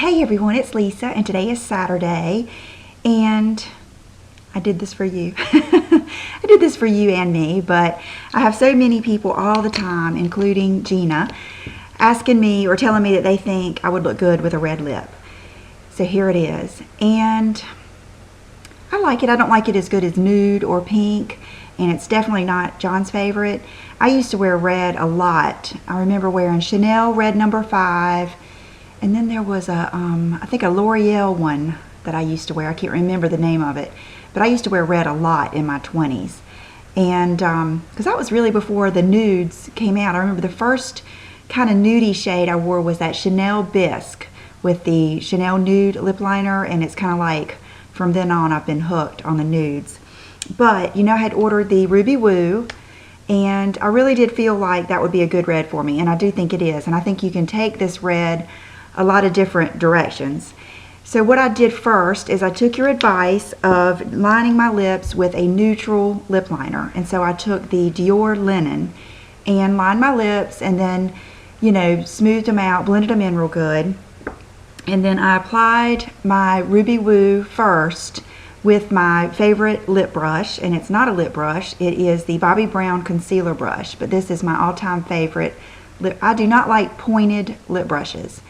Hey everyone, it's Lisa, and today is Saturday, and I did this for you. I did this for you and me, but I have so many people all the time, including Gina, asking me or telling me that they think I would look good with a red lip. So here it is, and I like it. I don't like it as good as nude or pink, and it's definitely not John's favorite. I used to wear red a lot. I remember wearing Chanel red number 5, and then there was a, I think a L'Oreal one that I used to wear. I can't remember the name of it, but I used to wear red a lot in my 20s. And because that was really before the nudes came out. I remember the first kind of nudie shade I wore was that Chanel Bisque with the Chanel Nude lip liner, and it's kind of like from then on I've been hooked on the nudes. But you know, I had ordered the Ruby Woo, and I really did feel like that would be a good red for me, and I do think it is. And I think you can take this red a lot of different directions. So what I did first is I took your advice of lining my lips with a neutral lip liner, and so I took the Dior Linen and lined my lips, and then, you know, smoothed them out, blended them in real good, and then I applied my Ruby Woo first with my favorite lip brush, and it's not a lip brush, it is the Bobbi Brown concealer brush, but this is my all-time favorite. I do not like pointed lip brushes.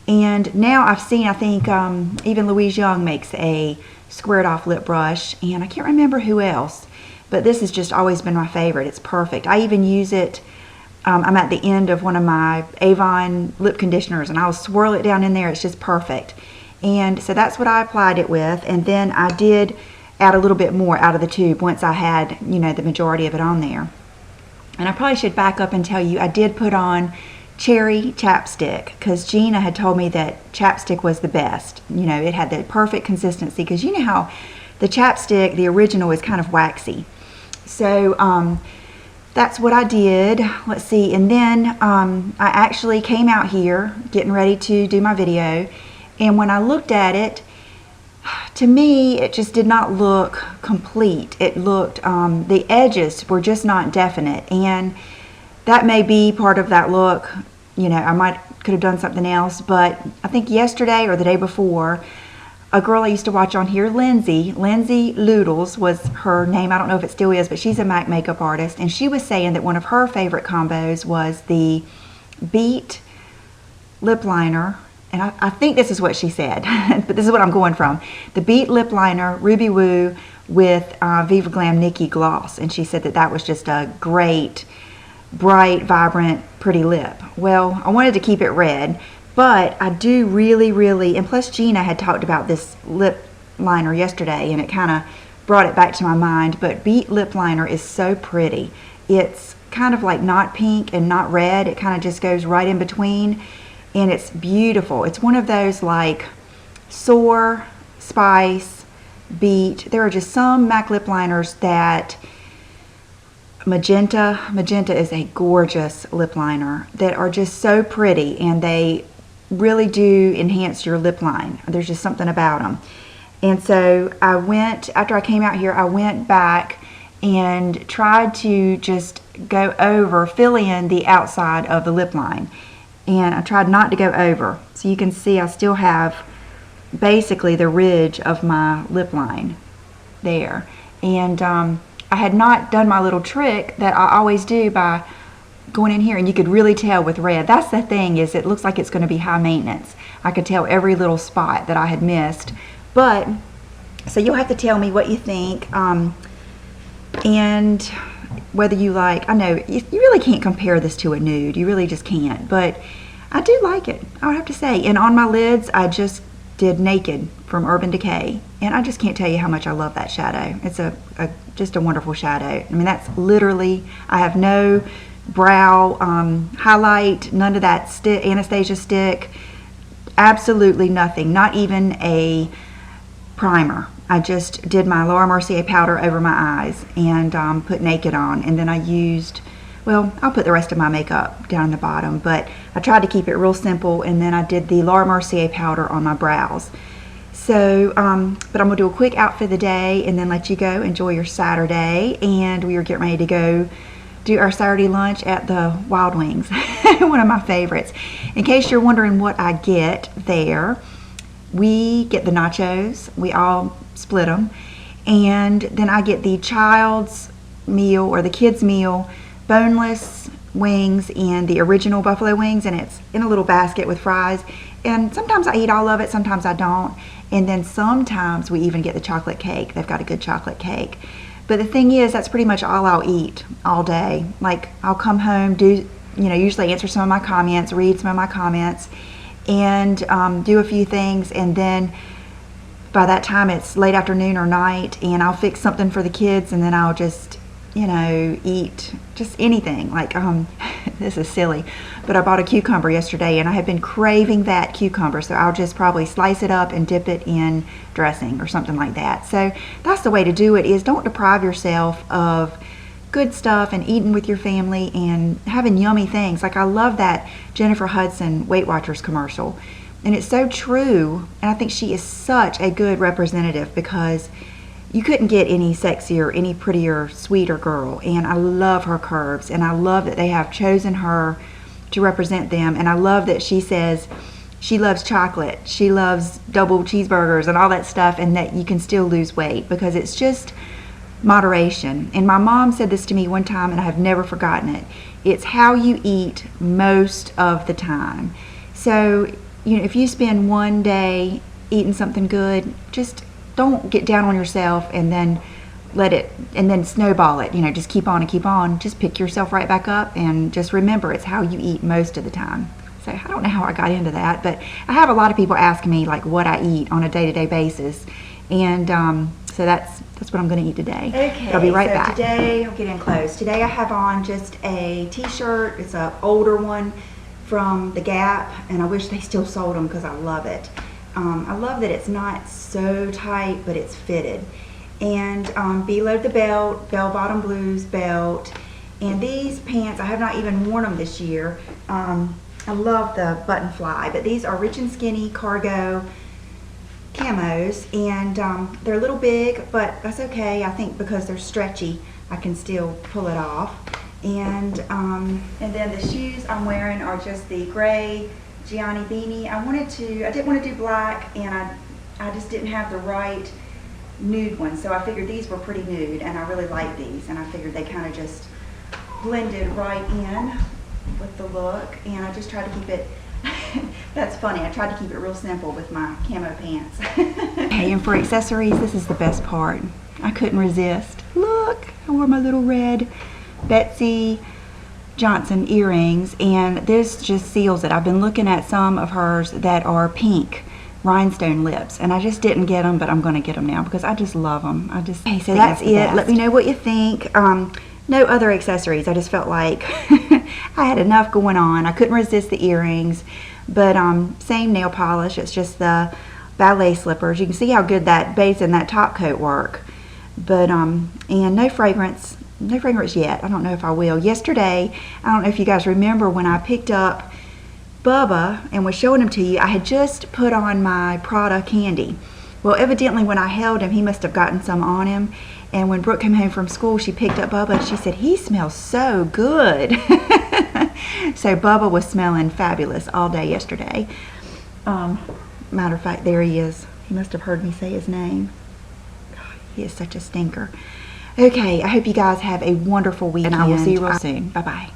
And now I've seen, I think even Louise Young makes a squared off lip brush, and I can't remember who else, but this has just always been my favorite. It's perfect. I even use it, I'm at the end of one of my Avon lip conditioners, and I'll swirl it down in there. It's just perfect. And so that's what I applied it with, and then I did add a little bit more out of the tube once I had, you know, the majority of it on there. And I probably should back up and tell you I did put on cherry chapstick, because Gina had told me that chapstick was the best. You know, it had the perfect consistency, because you know how the chapstick, the original, is kind of waxy. So that's what I did. Let's see, and then I actually came out here getting ready to do my video, and when I looked at it, to me it just did not look complete. It looked, the edges were just not definite, and that may be part of that look. You know, I could have done something else, but I think yesterday or the day before, a girl I used to watch on here, Lindsay Loodles was her name. I don't know if it still is, but she's a MAC makeup artist, and she was saying that one of her favorite combos was the Beet lip liner, and I think this is what she said, but this is what I'm going from. The Beet lip liner, Ruby Woo, with Viva Glam Nikki gloss, and she said that that was just a great, bright, vibrant, pretty lip. Well, I wanted to keep it red, but I do really, and plus Gina had talked about this lip liner yesterday, and it kind of brought it back to my mind. But Beet lip liner is so pretty. It's kind of like not pink and not red. It kind of just goes right in between, and it's beautiful. It's one of those like Soar, Spice, Beet. There are just some MAC lip liners that Magenta is a gorgeous lip liner that are just so pretty, and they really do enhance your lip line. There's just something about them. And so I went, after I came out here, I went back and tried to just go over, fill in the outside of the lip line, and I tried not to go over. So you can see I still have basically the ridge of my lip line there. And I had not done my little trick that I always do by going in here, and you could really tell with red. That's the thing, is it looks like it's going to be high maintenance. I could tell every little spot that I had missed. But so you'll have to tell me what you think, and whether you like. I know you really can't compare this to a nude. You really just can't. But I do like it, I would have to say. And on my lids, I just did Naked from Urban Decay, and I just can't tell you how much I love that shadow. It's just a wonderful shadow. I mean, that's literally, I have no brow highlight, none of that Anastasia stick, absolutely nothing, not even a primer. I just did my Laura Mercier powder over my eyes and put Naked on, and then I used, well, I'll put the rest of my makeup down the bottom, but I tried to keep it real simple, and then I did the Laura Mercier powder on my brows. So, but I'm going to do a quick outfit of the day and then let you go enjoy your Saturday, and we are getting ready to go do our Saturday lunch at the Wild Wings. One of my favorites. In case you're wondering what I get there, we get the nachos. We all split them. And then I get the child's meal or the kids' meal, boneless wings and the original buffalo wings, and it's in a little basket with fries. And sometimes I eat all of it, sometimes I don't. And then sometimes we even get the chocolate cake. They've got a good chocolate cake. But the thing is, that's pretty much all I'll eat all day. Like, I'll come home, usually answer some of my comments, read some of my comments, and do a few things, and then by that time it's late afternoon or night, and I'll fix something for the kids, and then I'll just, eat just anything. Like, this is silly, but I bought a cucumber yesterday, and I have been craving that cucumber, so I'll just probably slice it up and dip it in dressing or something like that. So that's the way to do it, is don't deprive yourself of good stuff and eating with your family and having yummy things. Like, I love that Jennifer Hudson Weight Watchers commercial, and it's so true, and I think she is such a good representative, because you couldn't get any sexier, any prettier, sweeter girl. And I love her curves, and I love that they have chosen her to represent them. And I love that she says she loves chocolate, she loves double cheeseburgers and all that stuff, and that you can still lose weight, because it's just moderation. And my mom said this to me one time, and I have never forgotten it. It's how you eat most of the time. So, if you spend one day eating something good, just don't get down on yourself and then snowball it. Just keep on and keep on. Just pick yourself right back up, and just remember, it's how you eat most of the time. So I don't know how I got into that, but I have a lot of people asking me like what I eat on a day-to-day basis, and so that's what I'm going to eat today. Okay, I'll be right back. Today, I'll get in close. Today I have on just a t-shirt. It's an older one from the Gap, and I wish they still sold them because I love it. I love that it's not so tight, but it's fitted. And below the belt, bell-bottom blues belt. And these pants, I have not even worn them this year. I love the button fly, but these are Rich and Skinny cargo camos, and they're a little big, but that's okay. I think because they're stretchy, I can still pull it off. And then the shoes I'm wearing are just the gray Gianni beanie. I didn't want to do black, and I just didn't have the right nude one, so I figured these were pretty nude, and I really like these, and I figured they kind of just blended right in with the look, and I just tried to keep it that's funny, I tried to keep it real simple with my camo pants. Okay, and for accessories, this is the best part. I couldn't resist. Look, I wore my little red Betsy Johnson earrings, and this just seals it. I've been looking at some of hers that are pink rhinestone lips, and I just didn't get them, but I'm going to get them now because I just love them. Okay, so that's it. Let me know what you think. No other accessories. I just felt like I had enough going on. I couldn't resist the earrings, but same nail polish. It's just the ballet slippers. You can see how good that base and that top coat work, but and no fragrance. No fragrance yet. I don't know if I will. Yesterday, I don't know if you guys remember when I picked up Bubba and was showing him to you, I had just put on my Prada candy. Well, evidently when I held him, he must have gotten some on him. And when Brooke came home from school, she picked up Bubba and she said, "He smells so good." So Bubba was smelling fabulous all day yesterday. Matter of fact, there he is. He must have heard me say his name. God, he is such a stinker. Okay, I hope you guys have a wonderful weekend, and I will see you real soon. Bye-bye.